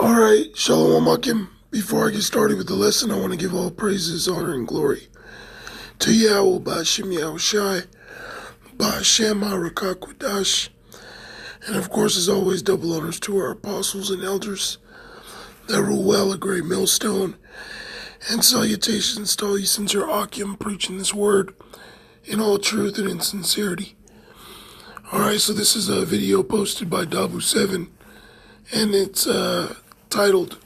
Alright, Shalom Akim. Before I get started with the lesson, I want to give all praises, honor, and glory to Yahweh, Ba'Shem Yahushai, Ba'Shem HaRakakwadash, and of course, as always, double honors to our apostles and elders that rule well a great millstone, and salutations to all you sincere Akim preaching this word in all truth and in sincerity. Alright, so this is a video posted by Dabu7, and it's titled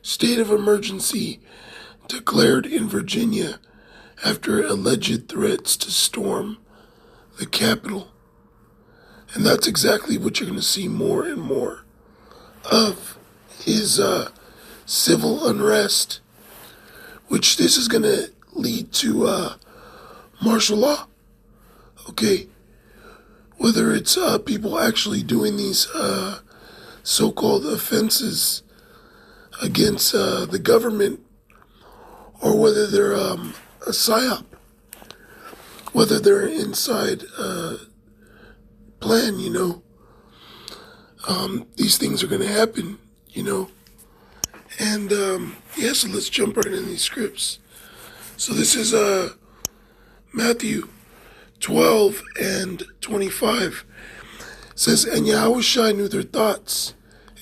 State of Emergency Declared in Virginia After Alleged Threats to Storm the Capitol. And that's exactly what you're going to see more and more of is civil unrest, which this is going to lead to martial law. Okay? Whether it's people actually doing these so-called offenses against the government, or whether they're a psyop, whether they're inside plan, these things are going to happen, and so let's jump right into these scripts. So this is Matthew 12 and 25. It says, And Yahushua knew their thoughts,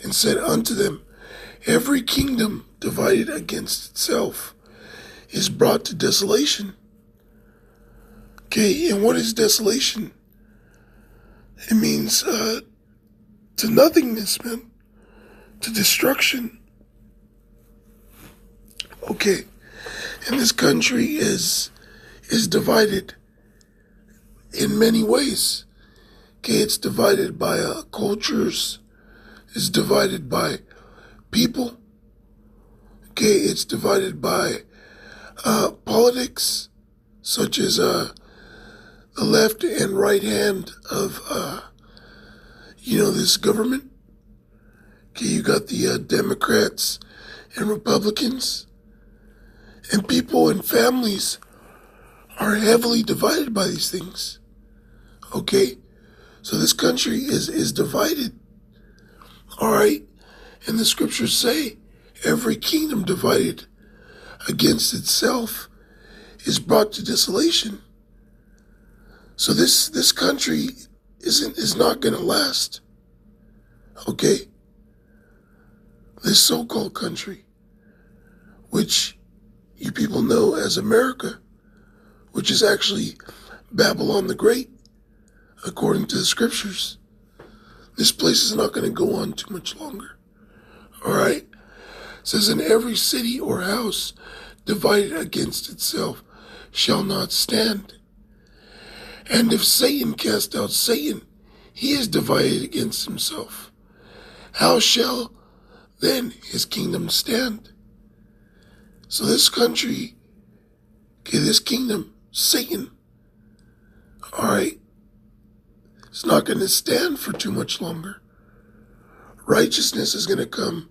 and said unto them, Every kingdom divided against itself is brought to desolation. Okay, and what is desolation? It means to nothingness, man. To destruction. Okay, and this country is divided in many ways. Okay, it's divided by cultures. It's divided by people. Okay, it's divided by politics, such as the left and right hand of this government. Okay, you got the Democrats and Republicans, and people and families are heavily divided by these things. Okay, so this country is divided. All right, and the scriptures say every kingdom divided against itself is brought to desolation. So this country is not going to last. Okay, this so-called country, which you people know as America, which is actually Babylon the Great, according to the scriptures. This place is not going to go on too much longer. All right? It says, in every city or house divided against itself shall not stand. And if Satan cast out Satan, he is divided against himself. How shall then his kingdom stand? So this country, this kingdom, Satan, all right, it's not going to stand for too much longer. Righteousness is going to come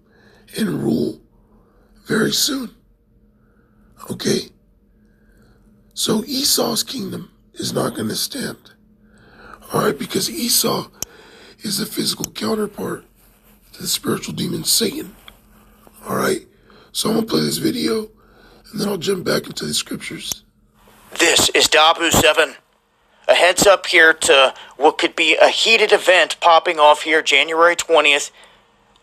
and rule very soon. Okay? So Esau's kingdom is not going to stand. All right? Because Esau is a physical counterpart to the spiritual demon Satan. All right? So I'm going to play this video, and then I'll jump back into the scriptures. This is Dabu7. A heads up here to what could be a heated event popping off here January 20th.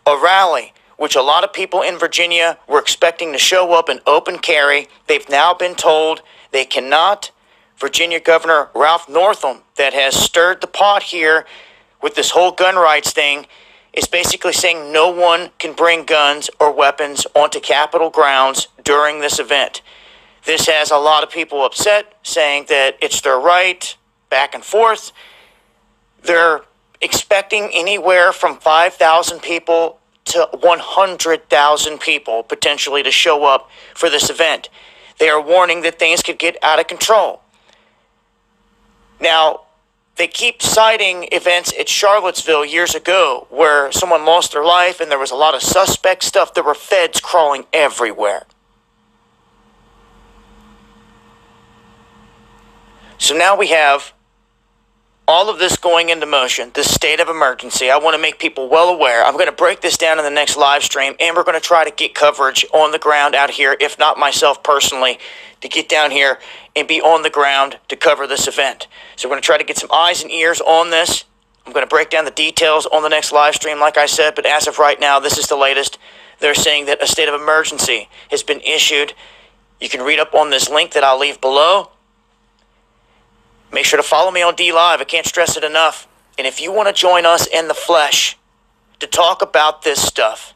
A rally, which a lot of people in Virginia were expecting to show up in open carry. They've now been told they cannot. Virginia Governor Ralph Northam, that has stirred the pot here with this whole gun rights thing, is basically saying no one can bring guns or weapons onto Capitol grounds during this event. This has a lot of people upset, saying that it's their right, back and forth. They're expecting anywhere from 5,000 people to 100,000 people potentially to show up for this event. They are warning that things could get out of control. Now, they keep citing events at Charlottesville years ago where someone lost their life and there was a lot of suspect stuff. There were feds crawling everywhere. So now we have all of this going into motion, this state of emergency, I want to make people well aware. I'm going to break this down in the next live stream, and we're going to try to get coverage on the ground out here, if not myself personally, to get down here and be on the ground to cover this event. So we're going to try to get some eyes and ears on this. I'm going to break down the details on the next live stream, like I said, but as of right now, this is the latest. They're saying that a state of emergency has been issued. You can read up on this link that I'll leave below. Make sure to follow me on DLive. I can't stress it enough. And if you want to join us in the flesh to talk about this stuff,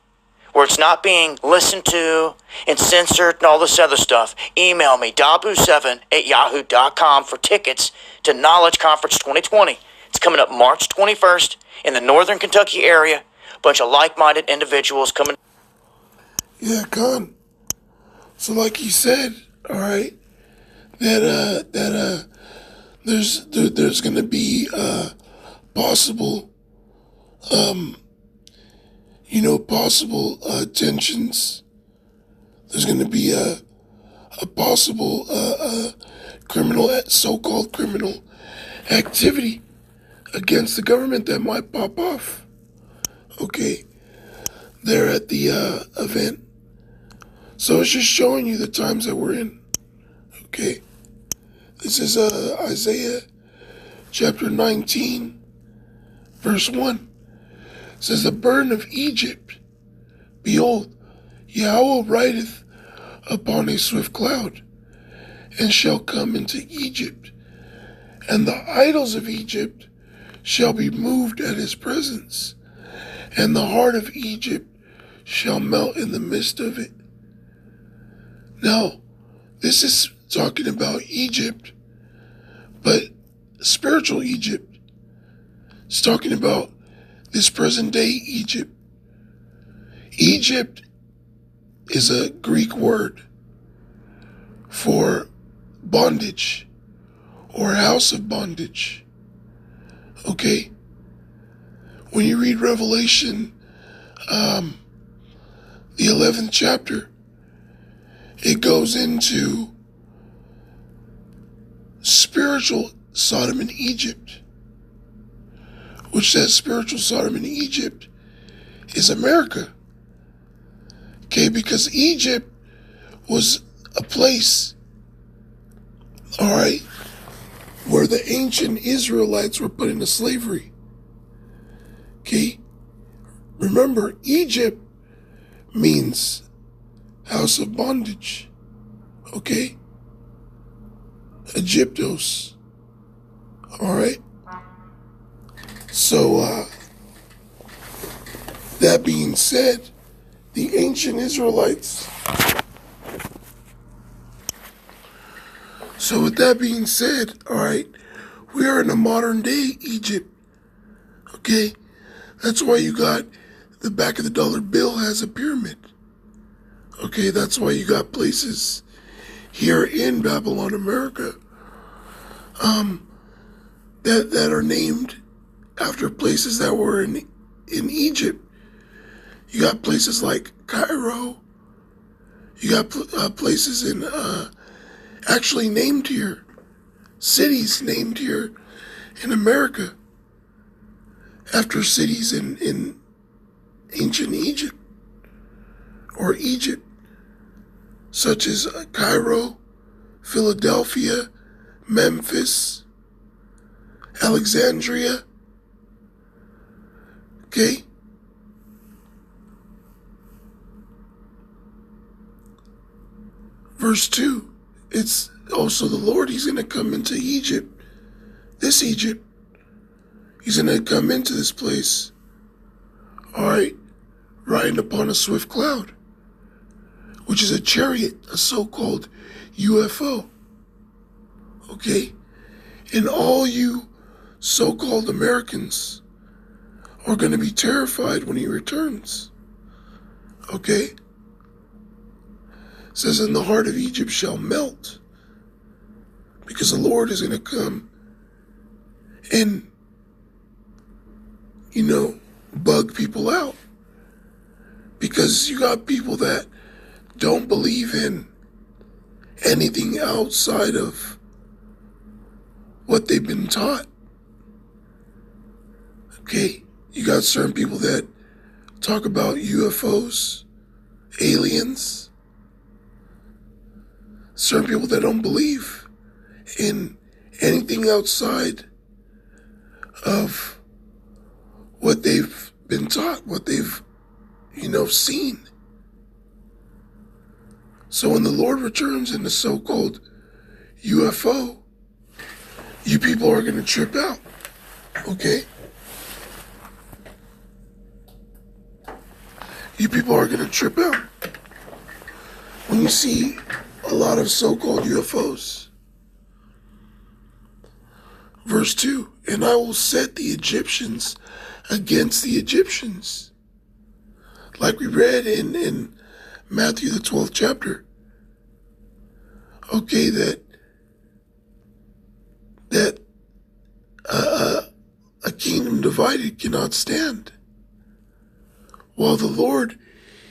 where it's not being listened to and censored and all this other stuff, email me, dabu7@yahoo.com for tickets to Knowledge Conference 2020. It's coming up March 21st in the Northern Kentucky area. A bunch of like-minded individuals coming. Yeah, Con. So like he said, all right, there's gonna be possible tensions. There's gonna be a possible criminal, so-called criminal activity against the government that might pop off. Okay, there at the event. So it's just showing you the times that we're in. Okay. This is Isaiah chapter 19, verse 1. It says, the burden of Egypt, behold, Yahweh rideth upon a swift cloud, and shall come into Egypt, and the idols of Egypt shall be moved at his presence, and the heart of Egypt shall melt in the midst of it. Now, this is talking about Egypt, but spiritual Egypt. It's talking about this present day Egypt. Egypt is a Greek word for bondage or house of bondage. Okay? When you read Revelation, the 11th chapter, it goes into spiritual Sodom and Egypt, which says spiritual Sodom and Egypt is America. Okay, because Egypt was a place, all right, where the ancient Israelites were put into slavery. Okay, remember, Egypt means house of bondage. Okay? Egyptos. Alright? So, that being said, the ancient Israelites. So with that being said, alright, we are in a modern day Egypt. Okay? That's why you got the back of the dollar bill has a pyramid. Okay, that's why you got places here in Babylon, America, that are named after places that were in Egypt. You got places like Cairo. You got places in actually named here, cities named here in America after cities in ancient Egypt or Egypt, such as Cairo, Philadelphia, Memphis, Alexandria. Okay? Verse 2, it's also the Lord, he's going to come into Egypt, this Egypt. He's going to come into this place, all right, riding upon a swift cloud, which is a chariot, a so-called UFO. Okay? And all you so-called Americans are going to be terrified when he returns. Okay? It says, and the heart of Egypt shall melt, because the Lord is going to come and, bug people out. Because you got people that don't believe in anything outside of what they've been taught. Okay? You got certain people that talk about UFOs, aliens, certain people that don't believe in anything outside of what they've been taught, what they've, seen. So when the Lord returns in the so-called UFO, you people are going to trip out, okay? You people are going to trip out when you see a lot of so-called UFOs. Verse 2, and I will set the Egyptians against the Egyptians. Like we read in Matthew the 12th chapter. Okay, that a kingdom divided cannot stand. Well, the Lord,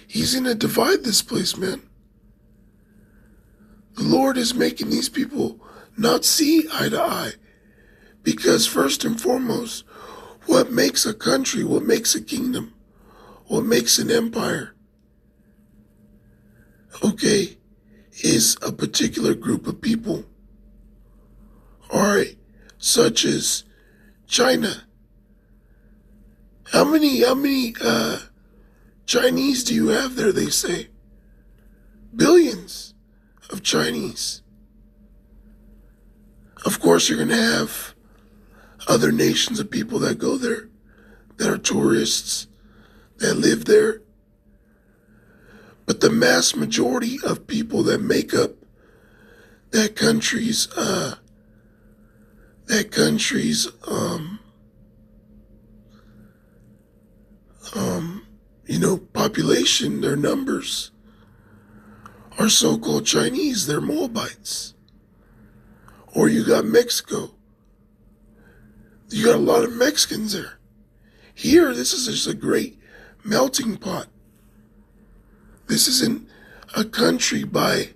He's going to divide this place, man. The Lord is making these people not see eye to eye. Because first and foremost, what makes a country, what makes a kingdom, what makes an empire, okay, is a particular group of people. Alright, such as China. How many Chinese do you have there, they say? Billions of Chinese. Of course, you're going to have other nations of people that go there, that are tourists, that live there. But the mass majority of people that make up that country's population, their numbers, are so-called Chinese. They're Moabites. Or you got Mexico. You got a lot of Mexicans there. Here, this is just a great melting pot. This isn't a country by,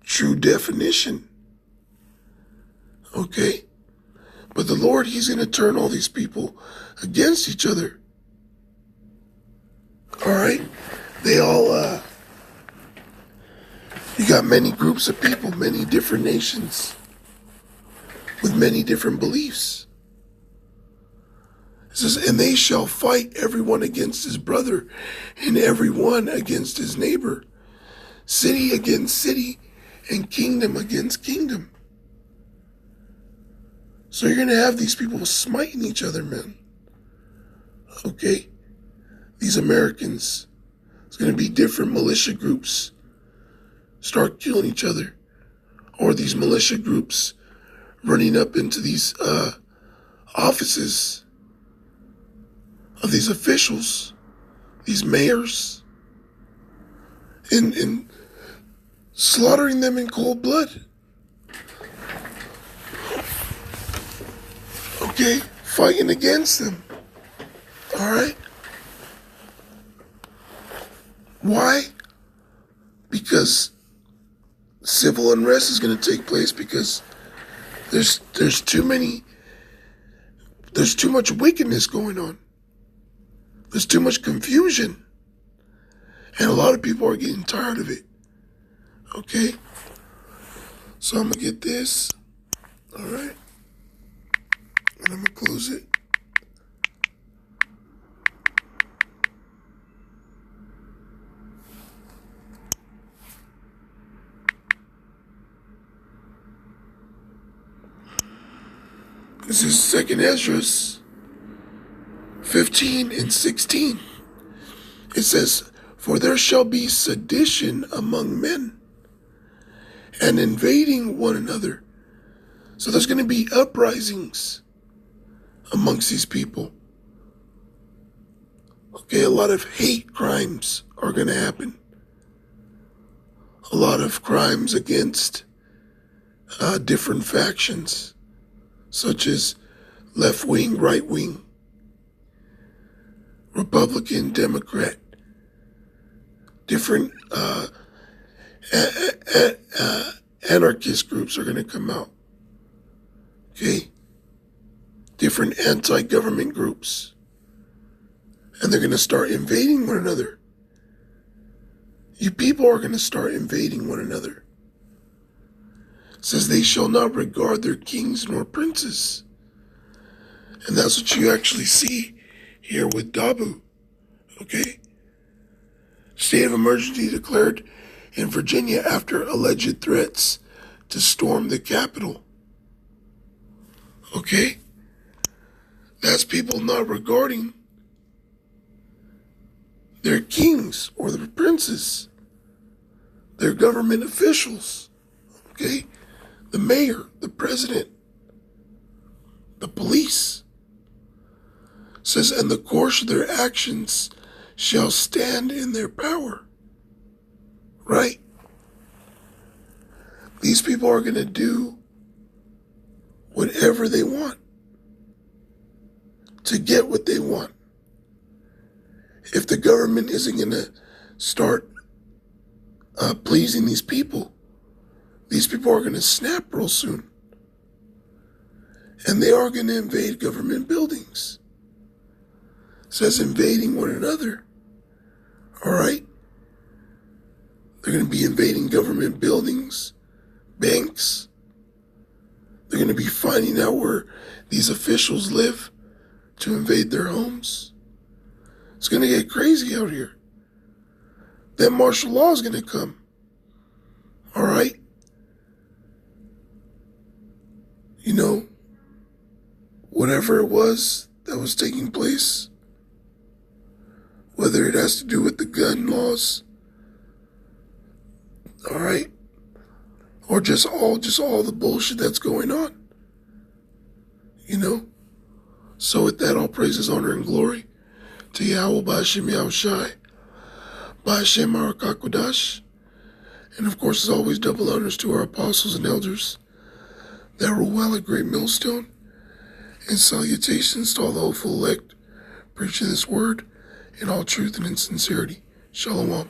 true definition. Okay? But the Lord, He's going to turn all these people against each other. Alright? They all, you got many groups of people, many different nations, with many different beliefs. It says, and they shall fight everyone against his brother, and everyone against his neighbor, city against city, and kingdom against kingdom. So you're going to have these people smiting each other, man. Okay? These Americans. It's going to be different militia groups start killing each other. Or these militia groups running up into these offices of these officials, these mayors, and slaughtering them in cold blood. Okay? Fighting against them. Alright? Why? Because civil unrest is going to take place because there's too much wickedness going on. There's too much confusion. And a lot of people are getting tired of it. Okay? So I'm going to get this. Alright? And I'm going to close it. This is 2nd Esdras 15 and 16. It says, for there shall be sedition among men, and invading one another. So there's going to be uprisings amongst these people. Okay, a lot of hate crimes are going to happen. A lot of crimes against different factions, such as left wing, right wing, Republican, Democrat. Different anarchist groups are going to come out. Okay? different anti-government groups. And they're going to start invading one another. You people are going to start invading one another. It says they shall not regard their kings nor princes. And that's what you actually see here with Dabu. Okay? State of emergency declared in Virginia after alleged threats to storm the Capitol. Okay? That's people not regarding their kings or their princes, their government officials. Okay? The mayor, the president, the police. Says, and the course of their actions shall stand in their power. Right? These people are going to do whatever they want to get what they want. If the government isn't going to start pleasing these people are going to snap real soon. And they are going to invade government buildings. It says invading one another. All right? They're going to be invading government buildings, banks. They're going to be finding out where these officials live to invade their homes. It's going to get crazy out here. Then martial law is going to come. All right? You know, whatever it was that was taking place, whether it has to do with the gun laws, all right, or just all the bullshit that's going on, you know. So with that, all praises, honor, and glory to Yahweh, Ba'ashem Yahushai, Ba'ashem Arakakwadash, and of course, as always, double honors to our apostles and elders that rule well at Great Millstone, and salutations to all the hopeful elect preaching this word in all truth and in sincerity. Shalom.